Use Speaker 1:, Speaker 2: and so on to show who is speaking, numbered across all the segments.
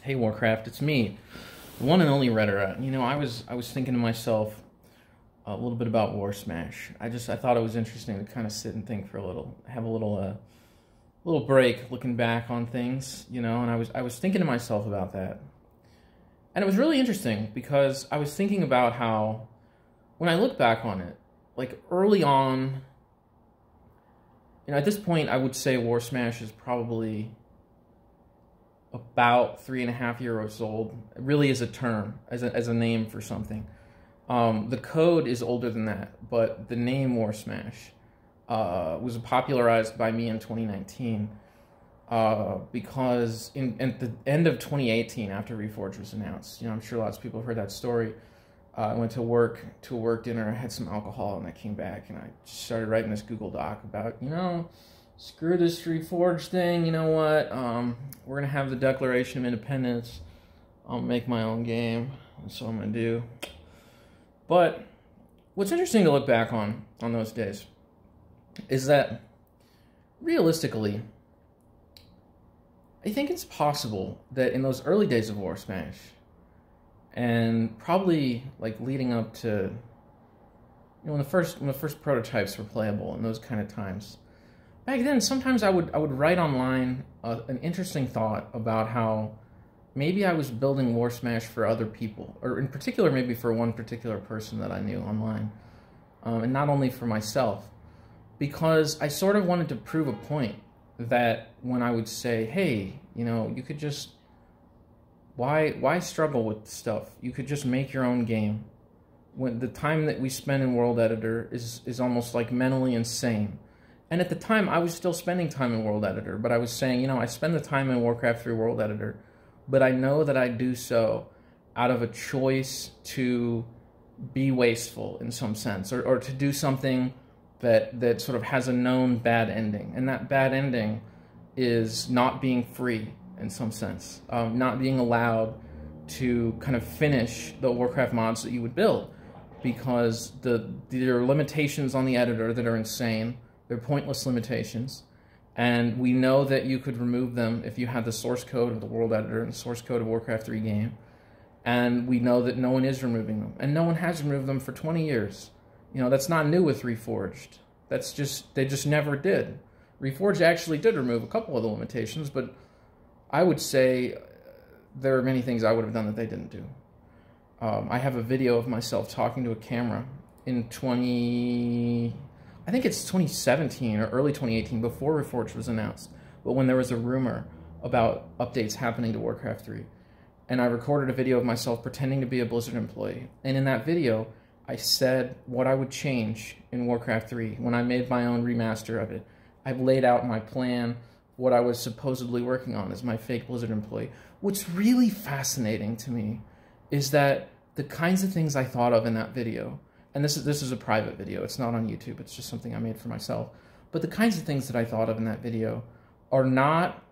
Speaker 1: Hey Warcraft, it's me, the one and only Retera. You know, I was thinking to myself a little bit about Warsmash. I thought it was interesting to kind of sit and think for a little, have a little break, looking back on things, you know. And I was thinking to myself about that, and it was really interesting because I was thinking about how, when I look back on it, like early on, you know, at this point, I would say Warsmash is probably about 3.5 years old. It really is a term, as a name for something. The code is older than that, but the name Warsmash was popularized by me in 2019 because at the end of 2018, after Reforged was announced, you know, I'm sure lots of people have heard that story. I went to a work dinner, I had some alcohol, and I came back and I just started writing this Google Doc about, you know, screw this Reforged thing, you know what, we're going to have the Declaration of Independence, I'll make my own game, that's what I'm going to do. But what's interesting to look back on those days is that, realistically, I think it's possible that in those early days of Warsmash, and probably like leading up to, you know, when the first prototypes were playable and those kind of times, back then sometimes I would write online an interesting thought about how maybe I was building Warsmash for other people, or in particular maybe for one particular person that I knew online, and not only for myself, because I sort of wanted to prove a point that when I would say, hey, you know, you could just, why struggle with stuff? You could just make your own game. When the time that we spend in World Editor is almost like mentally insane. And at the time, I was still spending time in World Editor, but I was saying, you know, I spend the time in Warcraft 3 World Editor, but I know that I do so out of a choice to be wasteful in some sense, or to do something that sort of has a known bad ending. And that bad ending is not being free in some sense, not being allowed to kind of finish the Warcraft mods that you would build, because there are limitations on the editor that are insane. They're pointless limitations, and we know that you could remove them if you had the source code of the World Editor and the source code of Warcraft 3 game, and we know that no one is removing them, and no one has removed them for 20 years. You know, that's not new with Reforged. They just never did. Reforged actually did remove a couple of the limitations, but I would say there are many things I would have done that they didn't do. I have a video of myself talking to a camera in I think it's 2017 or early 2018, before Reforged was announced, but when there was a rumor about updates happening to Warcraft 3. And I recorded a video of myself pretending to be a Blizzard employee. And in that video, I said what I would change in Warcraft 3 when I made my own remaster of it. I've laid out my plan, what I was supposedly working on as my fake Blizzard employee. What's really fascinating to me is that the kinds of things I thought of in that video, and this is a private video, it's not on YouTube, it's just something I made for myself, but the kinds of things that I thought of in that video are not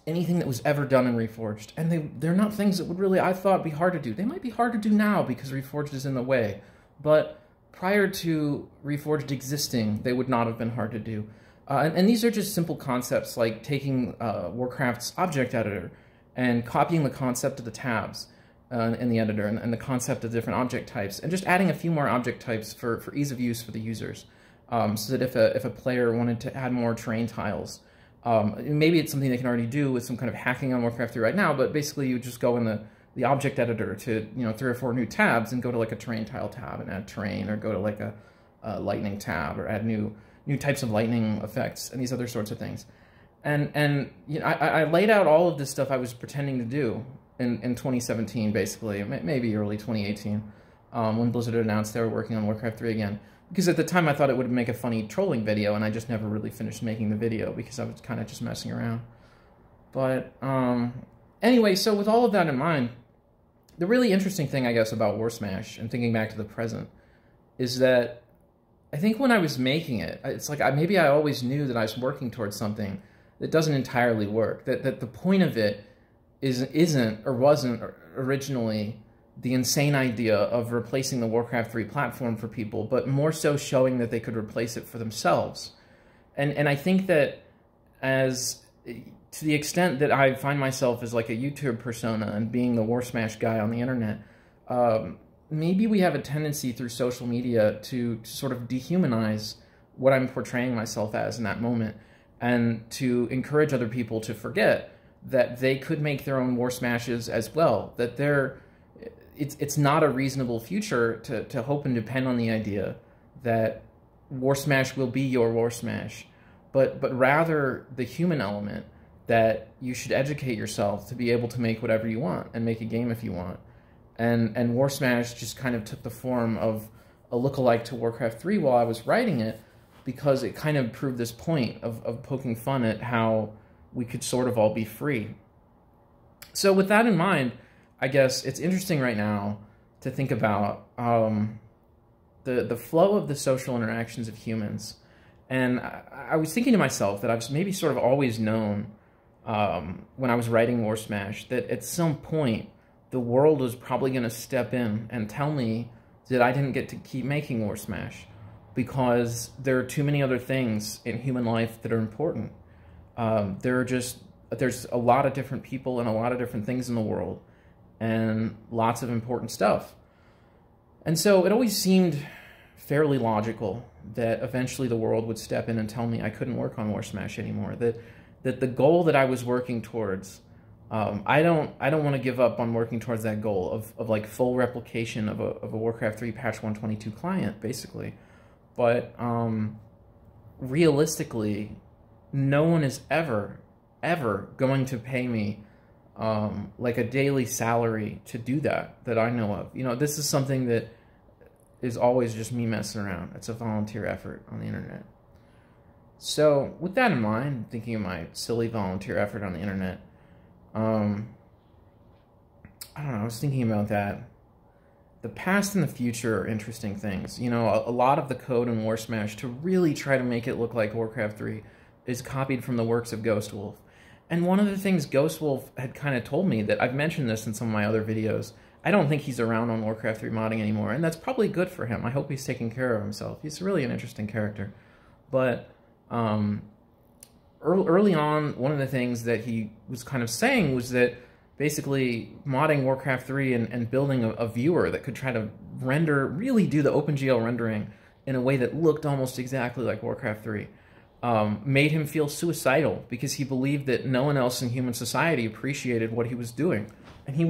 Speaker 1: anything that was ever done in Reforged, and they're not things that would really, I thought, be hard to do. They might be hard to do now because Reforged is in the way, but prior to Reforged existing, they would not have been hard to do. And these are just simple concepts like taking Warcraft's object editor and copying the concept of the tabs in the editor and the concept of different object types, and just adding a few more object types for ease of use for the users, so that if a player wanted to add more terrain tiles, maybe it's something they can already do with some kind of hacking on Warcraft 3 right now, but basically you just go in the object editor to, you know, 3 or 4 new tabs and go to like a terrain tile tab and add terrain, or go to like a lightning tab or add new types of lightning effects and these other sorts of things. And you know, I laid out all of this stuff I was pretending to do in 2017, basically, maybe early 2018, when Blizzard announced they were working on Warcraft 3 again. Because at the time I thought it would make a funny trolling video, and I just never really finished making the video because I was kind of just messing around. But anyway, so with all of that in mind, the really interesting thing, I guess, about Warsmash, and thinking back to the present, is that I think when I was making it, it's like maybe I always knew that I was working towards something that doesn't entirely work. That the point of it isn't or wasn't originally the insane idea of replacing the Warcraft 3 platform for people, but more so showing that they could replace it for themselves. And I think that as to the extent that I find myself as like a YouTube persona and being the Warsmash guy on the internet, maybe we have a tendency through social media to sort of dehumanize what I'm portraying myself as in that moment, and to encourage other people to forget that they could make their own Warsmashes as well, that it's not a reasonable future to hope and depend on the idea that Warsmash will be your Warsmash, but rather the human element that you should educate yourself to be able to make whatever you want and make a game if you want. And Warsmash just kind of took the form of a lookalike to Warcraft 3 while I was writing it, because it kind of proved this point of poking fun at how we could sort of all be free. So with that in mind, I guess it's interesting right now to think about the flow of the social interactions of humans. And I was thinking to myself that I've maybe sort of always known when I was writing Warsmash that at some point the world was probably going to step in and tell me that I didn't get to keep making Warsmash because there are too many other things in human life that are important. There's a lot of different people and a lot of different things in the world, and lots of important stuff. And so it always seemed fairly logical that eventually the world would step in and tell me I couldn't work on Warsmash anymore, that the goal that I was working towards, I don't want to give up on working towards that goal of like full replication of a Warcraft 3 patch 122 client, basically. But realistically, no one is ever going to pay me like a daily salary to do that I know of. You know, this is something that is always just me messing around. It's a volunteer effort on the internet. So with that in mind, thinking of my silly volunteer effort on the internet, I don't know, I was thinking about that. The past and the future are interesting things. You know, a lot of the code in Warsmash to really try to make it look like Warcraft 3 is copied from the works of Ghostwolf. And one of the things Ghostwolf had kind of told me, that I've mentioned this in some of my other videos, I don't think he's around on Warcraft 3 modding anymore, and that's probably good for him. I hope he's taking care of himself. He's really an interesting character. But early on, one of the things that he was kind of saying was that basically modding Warcraft 3 and building a viewer that could try to really do the OpenGL rendering in a way that looked almost exactly like Warcraft 3, made him feel suicidal, because he believed that no one else in human society appreciated what he was doing. And he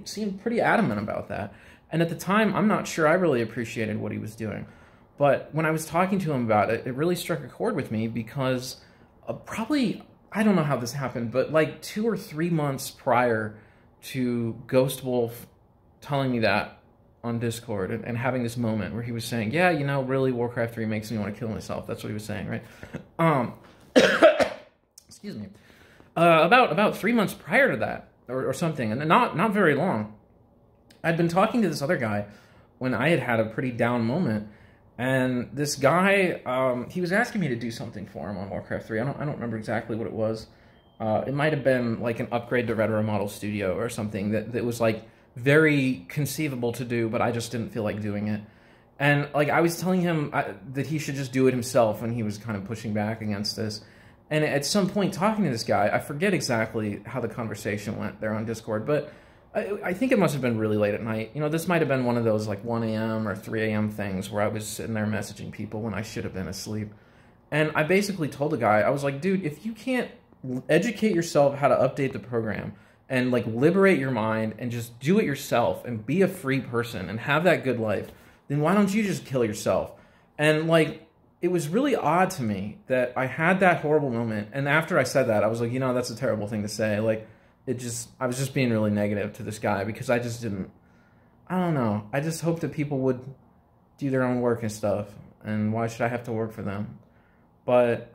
Speaker 1: seemed pretty adamant about that. And at the time, I'm not sure I really appreciated what he was doing. But when I was talking to him about it, it really struck a chord with me, because probably, I don't know how this happened, but like 2 or 3 months prior to Ghostwolf telling me that on Discord and having this moment where he was saying, yeah, you know, really Warcraft 3 makes me want to kill myself. That's what he was saying, right? Excuse me. About 3 months prior to that, or something, and not very long, I'd been talking to this other guy when I had a pretty down moment, and this guy, he was asking me to do something for him on Warcraft 3. I don't remember exactly what it was. It might have been like an upgrade to Retera Model Studio or something that was like very conceivable to do, but I just didn't feel like doing it. And like I was telling him that he should just do it himself, and he was kind of pushing back against this. And at some point talking to this guy, I forget exactly how the conversation went there on Discord, but I think it must have been really late at night. You know, this might have been one of those like 1 a.m. or 3 a.m. things where I was sitting there messaging people when I should have been asleep. And I basically told the guy, I was like, dude, if you can't educate yourself how to update the program and like liberate your mind and just do it yourself and be a free person and have that good life, then why don't you just kill yourself? And like, it was really odd to me that I had that horrible moment. And after I said that, I was like, you know, that's a terrible thing to say. Like, I was just being really negative to this guy, because I just didn't, I don't know. I just hoped that people would do their own work and stuff. And why should I have to work for them? But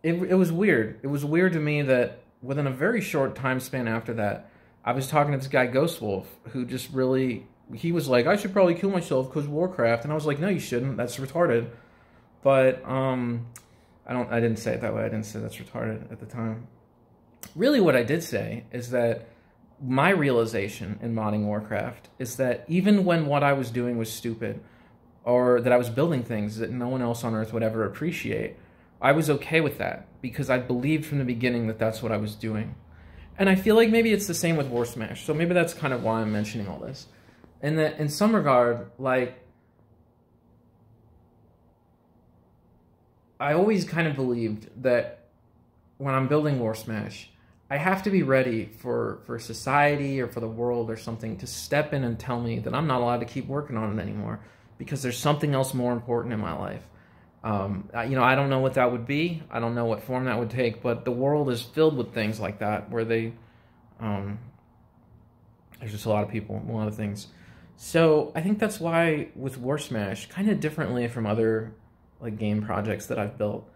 Speaker 1: it was weird. It was weird to me that within a very short time span after that, I was talking to this guy, Ghostwolf, who just really, he was like, I should probably kill myself because Warcraft. And I was like, no, you shouldn't. That's retarded. But I didn't say it that way. I didn't say that's retarded at the time. Really what I did say is that my realization in modding Warcraft is that even when what I was doing was stupid, or that I was building things that no one else on Earth would ever appreciate, I was okay with that because I believed from the beginning that that's what I was doing. And I feel like maybe it's the same with Warsmash, so maybe that's kind of why I'm mentioning all this. And that in some regard, like, I always kind of believed that when I'm building Warsmash, I have to be ready for society or for the world or something to step in and tell me that I'm not allowed to keep working on it anymore because there's something else more important in my life. You know, I don't know what that would be. I don't know what form that would take, but the world is filled with things like that where they, there's just a lot of people, a lot of things. So I think that's why with Warsmash, kind of differently from other like game projects that I've built,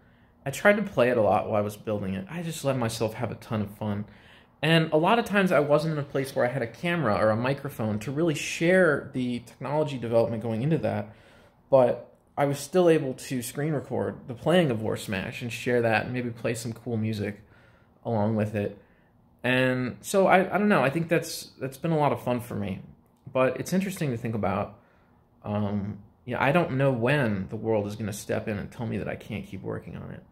Speaker 1: I tried to play it a lot while I was building it. I just let myself have a ton of fun. And a lot of times I wasn't in a place where I had a camera or a microphone to really share the technology development going into that, but I was still able to screen record the playing of Warsmash and share that and maybe play some cool music along with it. And so I don't know, I think that's been a lot of fun for me. But it's interesting to think about. Yeah, I don't know when the world is going to step in and tell me that I can't keep working on it.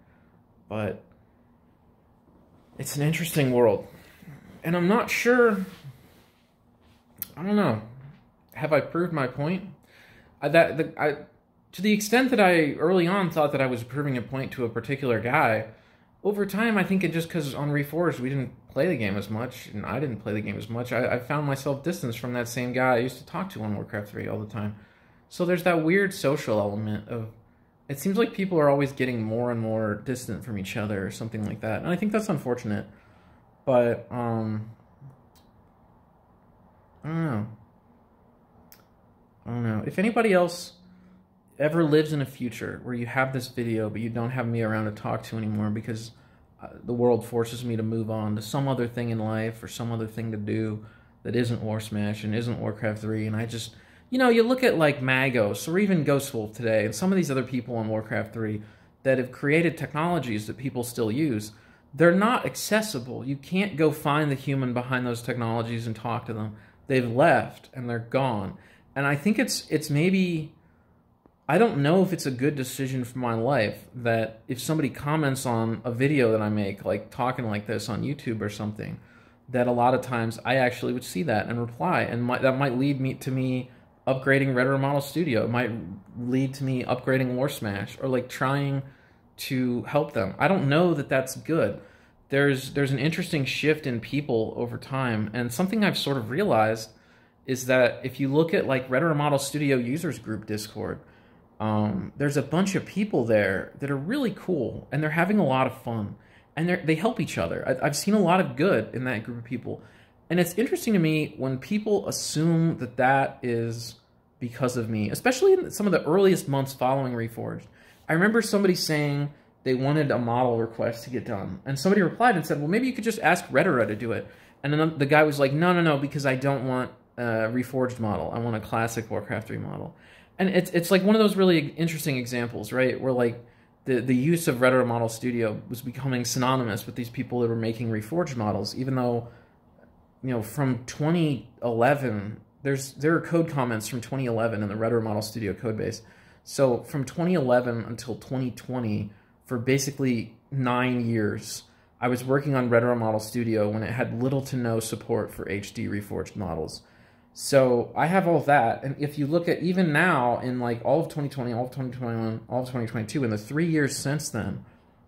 Speaker 1: But it's an interesting world. And I'm not sure, I don't know, have I proved my point? To the extent that I early on thought that I was proving a point to a particular guy, over time I think it just because on Reforged we didn't play the game as much, and I didn't play the game as much, I found myself distanced from that same guy I used to talk to on Warcraft 3 all the time. So there's that weird social element of, it seems like people are always getting more and more distant from each other or something like that. And I think that's unfortunate. But, I don't know. I don't know. If anybody else ever lives in a future where you have this video but you don't have me around to talk to anymore because the world forces me to move on to some other thing in life or some other thing to do that isn't Warsmash and isn't Warcraft 3, and I just... You know, you look at like Magos or even Ghostwolf today and some of these other people on Warcraft 3 that have created technologies that people still use. They're not accessible. You can't go find the human behind those technologies and talk to them. They've left and they're gone. And I think it's maybe... I don't know if it's a good decision for my life that if somebody comments on a video that I make, like talking like this on YouTube or something, that a lot of times I actually would see that and reply. And that might lead to me upgrading Retera Model Studio. It might lead to me upgrading Warsmash or like trying to help them. I don't know that that's good. There's an interesting shift in people over time, and something I've sort of realized is that if you look at like Retera Model Studio users group Discord, there's a bunch of people there that are really cool and they're having a lot of fun and they help each other. I've seen a lot of good in that group of people. And it's interesting to me when people assume that that is because of me, especially in some of the earliest months following Reforged. I remember somebody saying they wanted a model request to get done. And somebody replied and said, well, maybe you could just ask Retera to do it. And then the guy was like, no, because I don't want a Reforged model. I want a classic Warcraft 3 model. And it's like one of those really interesting examples, right? Where like the use of Retera Model Studio was becoming synonymous with these people that were making Reforged models, even though, you know, from 2011, there are code comments from 2011 in the Retera Model Studio codebase. So from 2011 until 2020, for basically 9 years, I was working on Retera Model Studio when it had little to no support for HD Reforged models. So I have all of that, and if you look at even now in like all of 2020, all of 2021, all of 2022, in the 3 years since then,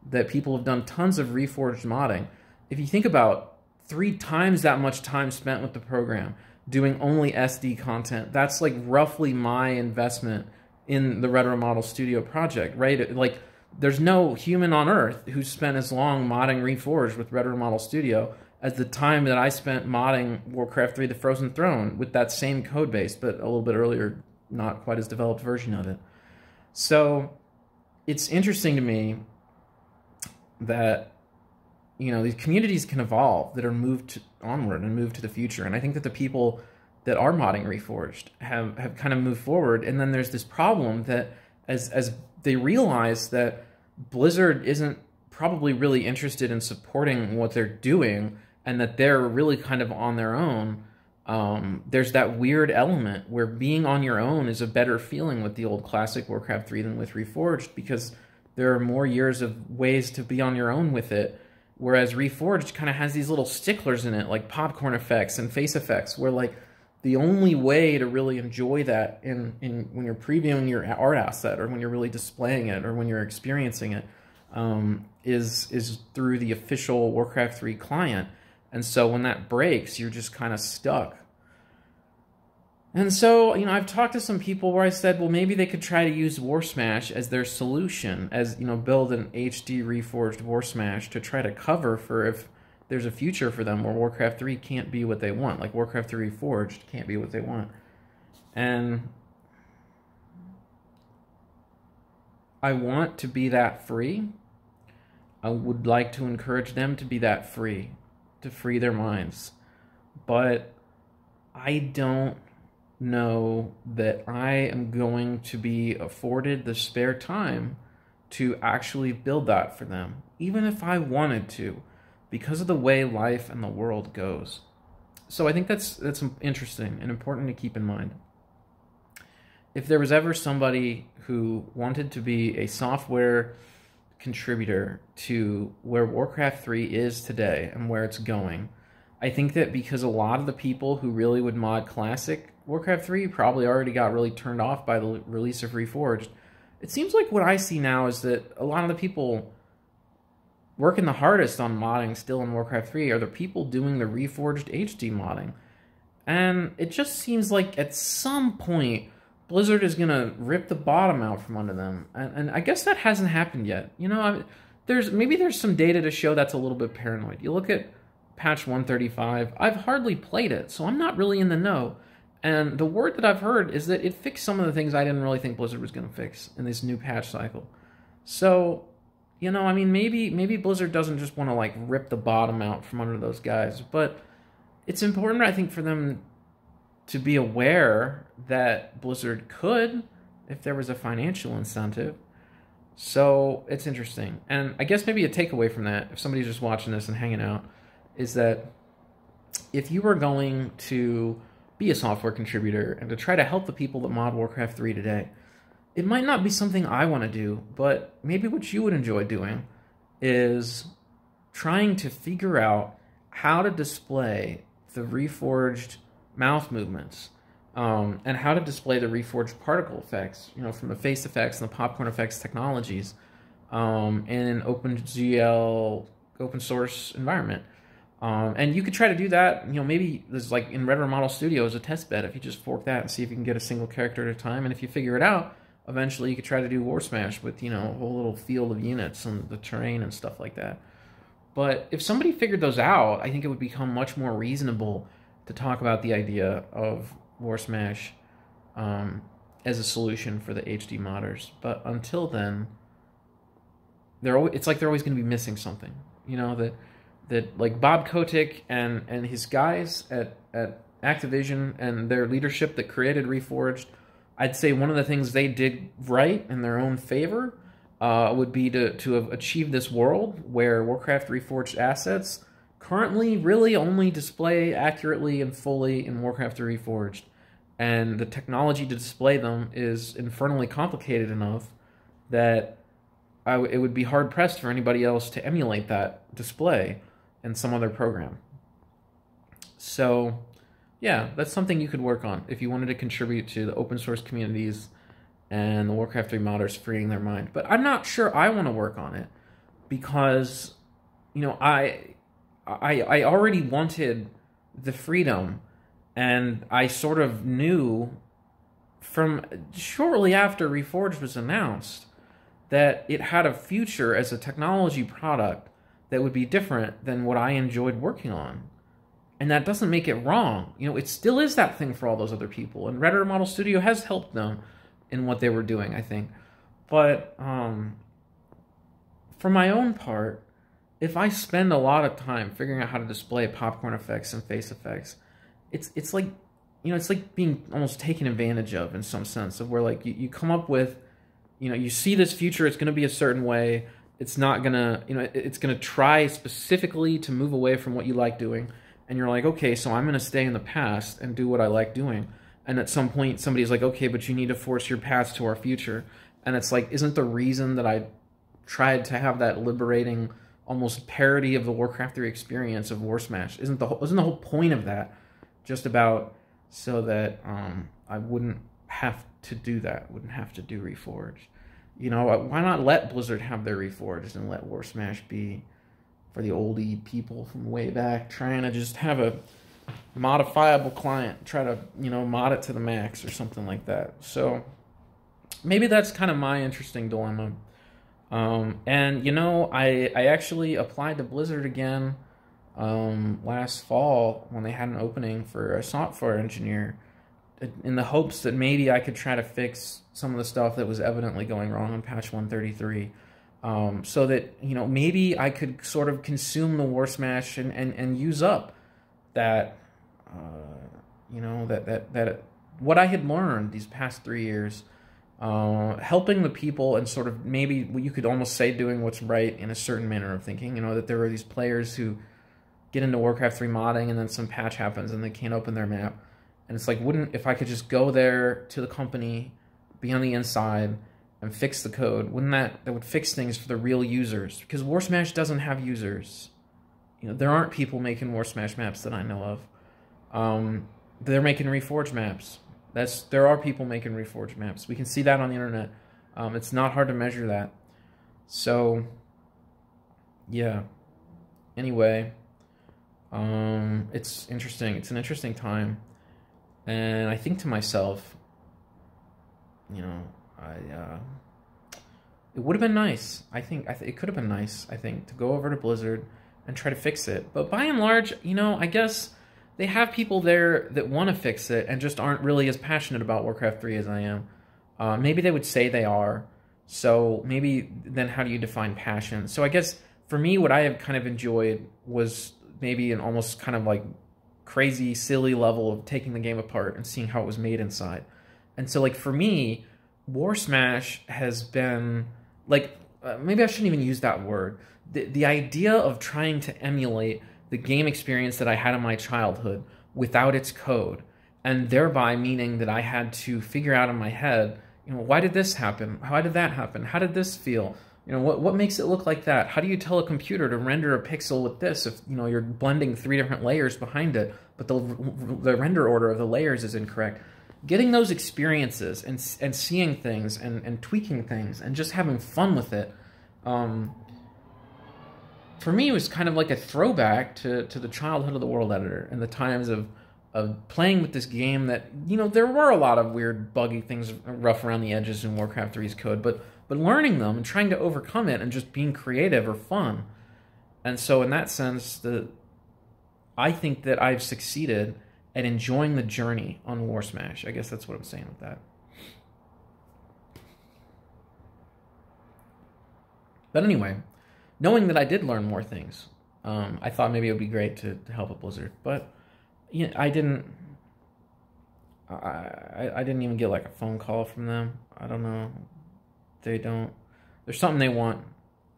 Speaker 1: that people have done tons of Reforged modding, if you think about 3 times that much time spent with the program doing only SD content, that's like roughly my investment in the Retera Model Studio project, right? Like, there's no human on Earth who's spent as long modding Reforged with Retera Model Studio as the time that I spent modding Warcraft 3 The Frozen Throne with that same code base, but a little bit earlier, not quite as developed version of it. So it's interesting to me that, you know, these communities can evolve, that are moved onward and moved to the future. And I think that the people that are modding Reforged have kind of moved forward. And then there's this problem that as they realize that Blizzard isn't probably really interested in supporting what they're doing, and that they're really kind of on their own, there's that weird element where being on your own is a better feeling with the old classic Warcraft 3 than with Reforged, because There are more years of ways to be on your own with it. Whereas Reforged kind of has these little sticklers in it, like popcorn effects and face effects, where like the only way to really enjoy that in when you're previewing your art asset, or when you're really displaying it, or when you're experiencing it, is through the official Warcraft 3 client. And so when that breaks, you're just kind of stuck. And so, you know, I've talked to some people where I said, well, maybe they could try to use Warsmash as their solution, as, you know, build an HD Reforged Warsmash to try to cover for if there's a future for them where Warcraft 3 can't be what they want, like Warcraft 3 Reforged can't be what they want. And I want to be that free. I would like to encourage them to be that free, to free their minds. But I don't know that I am going to be afforded the spare time to actually build that for them, even if I wanted to, because of the way life and the world goes. So I think that's interesting and important to keep in mind. If there was ever somebody who wanted to be a software contributor to where Warcraft 3 is today and where it's going, I think that because a lot of the people who really would mod Classic Warcraft 3 probably already got really turned off by the release of Reforged. It seems like what I see now is that a lot of the people working the hardest on modding still in Warcraft 3 are the people doing the Reforged HD modding. And it just seems like at some point Blizzard is going to rip the bottom out from under them. And I guess that hasn't happened yet. You know, maybe there's some data to show that's a little bit paranoid. You look at patch 135, I've hardly played it, so I'm not really in the know. And the word that I've heard is that it fixed some of the things I didn't really think Blizzard was going to fix in this new patch cycle. So, you know, I mean, maybe Blizzard doesn't just want to, like, rip the bottom out from under those guys. But it's important, I think, for them to be aware that Blizzard could, if there was a financial incentive. So it's interesting. And I guess maybe a takeaway from that, if somebody's just watching this and hanging out, is that if you were going to be a software contributor and to try to help the people that mod Warcraft 3 today, it might not be something I want to do, but maybe what you would enjoy doing is trying to figure out how to display the Reforged mouth movements, and how to display the Reforged particle effects, you know, from the face effects and the popcorn effects technologies, in an OpenGL open source environment. And you could try to do that, you know, maybe there's like in Retera Model Studio as a test bed, if you just fork that and see if you can get a single character at a time. And if you figure it out, eventually you could try to do Warsmash with, you know, a whole little field of units and the terrain and stuff like that. But if somebody figured those out, I think it would become much more reasonable to talk about the idea of Warsmash as a solution for the HD modders. But until then, it's like they're always going to be missing something. You know, that like Bob Kotick and his guys at Activision and their leadership that created Reforged, I'd say one of the things they did right in their own favor would be to have achieved this world where Warcraft Reforged assets currently really only display accurately and fully in Warcraft Reforged. And the technology to display them is infernally complicated enough that it would be hard-pressed for anybody else to emulate that display in some other program. So, yeah, that's something you could work on if you wanted to contribute to the open source communities and the Warcraft 3 modders freeing their mind. But I'm not sure I want to work on it because, you know, I already wanted the freedom, and I sort of knew from shortly after Reforged was announced that it had a future as a technology product that would be different than what I enjoyed working on. And that doesn't make it wrong. You know, it still is that thing for all those other people. And Retera Model Studio has helped them in what they were doing, I think. But for my own part, if I spend a lot of time figuring out how to display popcorn effects and face effects, it's like, you know, it's like being almost taken advantage of in some sense, of where like you come up with, you know, you see this future, it's going to be a certain way. It's not going to, you know, it's going to try specifically to move away from what you like doing. And you're like, okay, so I'm going to stay in the past and do what I like doing. And at some point, somebody's like, okay, but you need to force your past to our future. And it's like, isn't the reason that I tried to have that liberating, almost parody of the Warcraft 3 experience of Warsmash. Isn't the whole point of that just about so that I wouldn't have to do that, wouldn't have to do Reforged? You know, why not let Blizzard have their Reforged and let Warsmash be for the oldie people from way back trying to just have a modifiable client, try to, you know, mod it to the max or something like that. So maybe that's kind of my interesting dilemma. And, you know, I actually applied to Blizzard again last fall when they had an opening for a software engineer in the hopes that maybe I could try to fix some of the stuff that was evidently going wrong on patch 133. So that, you know, maybe I could sort of consume the Warsmash and use up that, you know, that what I had learned these past 3 years, helping the people and sort of maybe you could almost say doing what's right in a certain manner of thinking. You know, that there are these players who get into Warcraft 3 modding and then some patch happens and they can't open their map. And it's like, if I could just go there to the company, be on the inside, and fix the code, wouldn't that would fix things for the real users? Because Warsmash doesn't have users. You know, there aren't people making Warsmash maps that I know of. They're making Reforged maps. There are people making Reforged maps. We can see that on the internet. It's not hard to measure that. So, yeah. Anyway, it's interesting. It's an interesting time. And I think to myself, you know, it would have been nice. I think it could have been nice, I think, to go over to Blizzard and try to fix it. But by and large, you know, I guess they have people there that want to fix it and just aren't really as passionate about Warcraft 3 as I am. Maybe they would say they are. So maybe then how do you define passion? So I guess for me, what I have kind of enjoyed was maybe an almost kind of like crazy, silly level of taking the game apart and seeing how it was made inside. And so, like, for me, Warsmash has been, like, maybe I shouldn't even use that word. The idea of trying to emulate the game experience that I had in my childhood without its code, and thereby meaning that I had to figure out in my head, you know, why did this happen? How did that happen? How did this feel? You know, what makes it look like that? How do you tell a computer to render a pixel with this if, you know, you're blending 3 different layers behind it, but the render order of the layers is incorrect? Getting those experiences and seeing things and tweaking things and just having fun with it, for me, it was kind of like a throwback to the childhood of the World Editor and the times of playing with this game that, you know, there were a lot of weird, buggy things rough around the edges in Warcraft 3's code, but learning them and trying to overcome it and just being creative or fun. And so in that sense, I think that I've succeeded at enjoying the journey on Warsmash. I guess that's what I'm saying with that. But anyway, knowing that I did learn more things, I thought maybe it would be great to help a Blizzard. But you know, I didn't even get like a phone call from them. I don't know. There's something they want.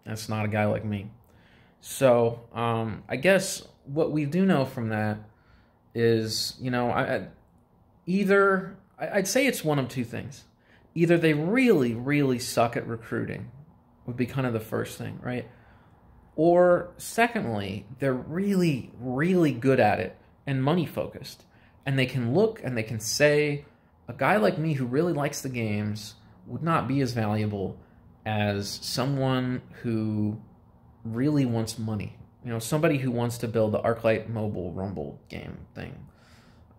Speaker 1: That's not a guy like me. So I guess what we do know from that is, you know, I'd say it's one of two things. Either they really, really suck at recruiting, would be kind of the first thing, right? Or secondly, they're really, really good at it and money focused. And they can look and they can say, a guy like me who really likes the games would not be as valuable as someone who really wants money. You know, somebody who wants to build the Arclight mobile Rumble game thing.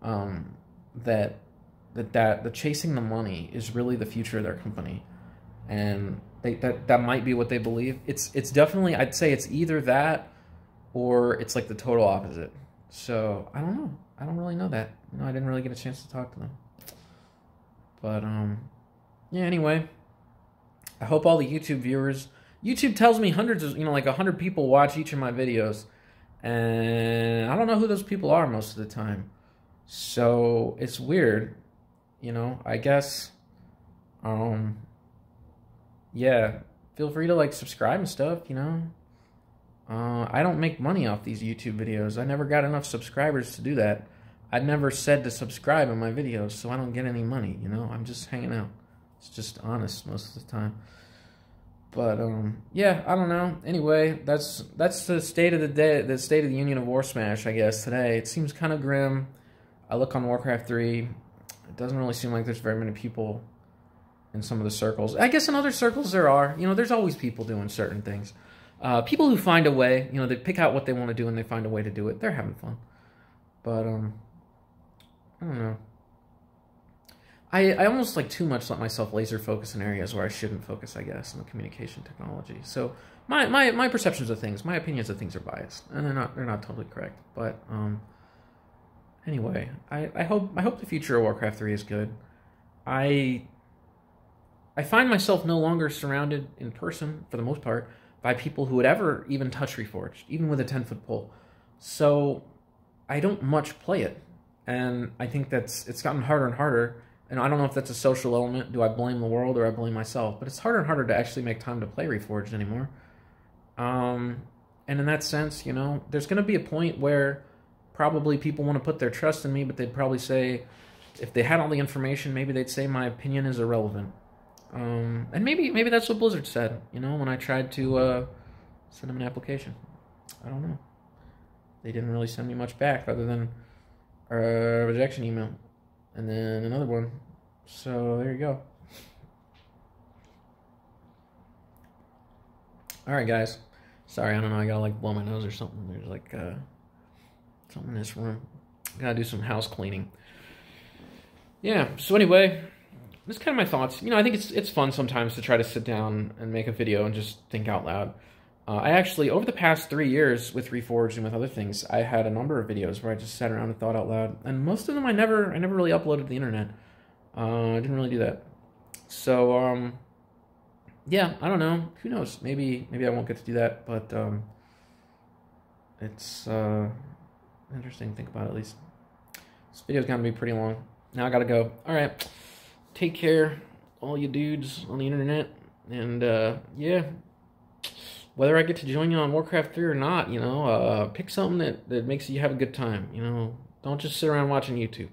Speaker 1: That the chasing the money is really the future of their company. And that might be what they believe. It's definitely, I'd say it's either that or it's like the total opposite. So I don't know. I don't really know that. You know, I didn't really get a chance to talk to them. But yeah, anyway, I hope all the YouTube viewers, YouTube tells me hundreds of, you know, like 100 people watch each of my videos, and I don't know who those people are most of the time. So it's weird, you know. I guess yeah, feel free to like subscribe and stuff, you know. I don't make money off these YouTube videos. I never got enough subscribers to do that. I never said to subscribe in my videos, so I don't get any money, you know. I'm just hanging out. It's just honest most of the time. But yeah, I don't know. Anyway, that's the state of the day, the state of the union of Warsmash, I guess, today. It seems kind of grim. I look on Warcraft 3. It doesn't really seem like there's very many people in some of the circles. I guess in other circles there are. You know, there's always people doing certain things. People who find a way, you know, they pick out what they want to do and they find a way to do it. They're having fun. But I don't know. I almost like too much let myself laser focus in areas where I shouldn't focus, I guess, in the communication technology. So my perceptions of things, my opinions of things are biased, and they're not totally correct. But anyway, I hope the future of Warcraft 3 is good. I find myself no longer surrounded in person, for the most part, by people who would ever even touch Reforged, even with a 10-foot pole. So I don't much play it, and I think it's gotten harder and harder. And I don't know if that's a social element. Do I blame the world or I blame myself? But it's harder and harder to actually make time to play Reforged anymore. And in that sense, you know, there's going to be a point where probably people want to put their trust in me, but they'd probably say, if they had all the information, maybe they'd say my opinion is irrelevant. And maybe that's what Blizzard said, you know, when I tried to send them an application. I don't know. They didn't really send me much back other than a rejection email. And then another one. So there you go. Alright, guys. Sorry, I don't know. I gotta like blow my nose or something. There's like something in this room. Gotta do some house cleaning. Yeah, so anyway, that's kind of my thoughts. You know, I think it's fun sometimes to try to sit down and make a video and just think out loud. I actually, over the past 3 years with Reforged and with other things, I had a number of videos where I just sat around and thought out loud. And most of them I never really uploaded to the internet. I didn't really do that. So, yeah, I don't know. Who knows? Maybe I won't get to do that, but it's interesting to think about at least. This video's gonna be pretty long. Now I gotta go. Alright. Take care, all you dudes on the internet. And, yeah. Whether I get to join you on Warcraft 3 or not, you know, pick something that makes you have a good time, you know. Don't just sit around watching YouTube.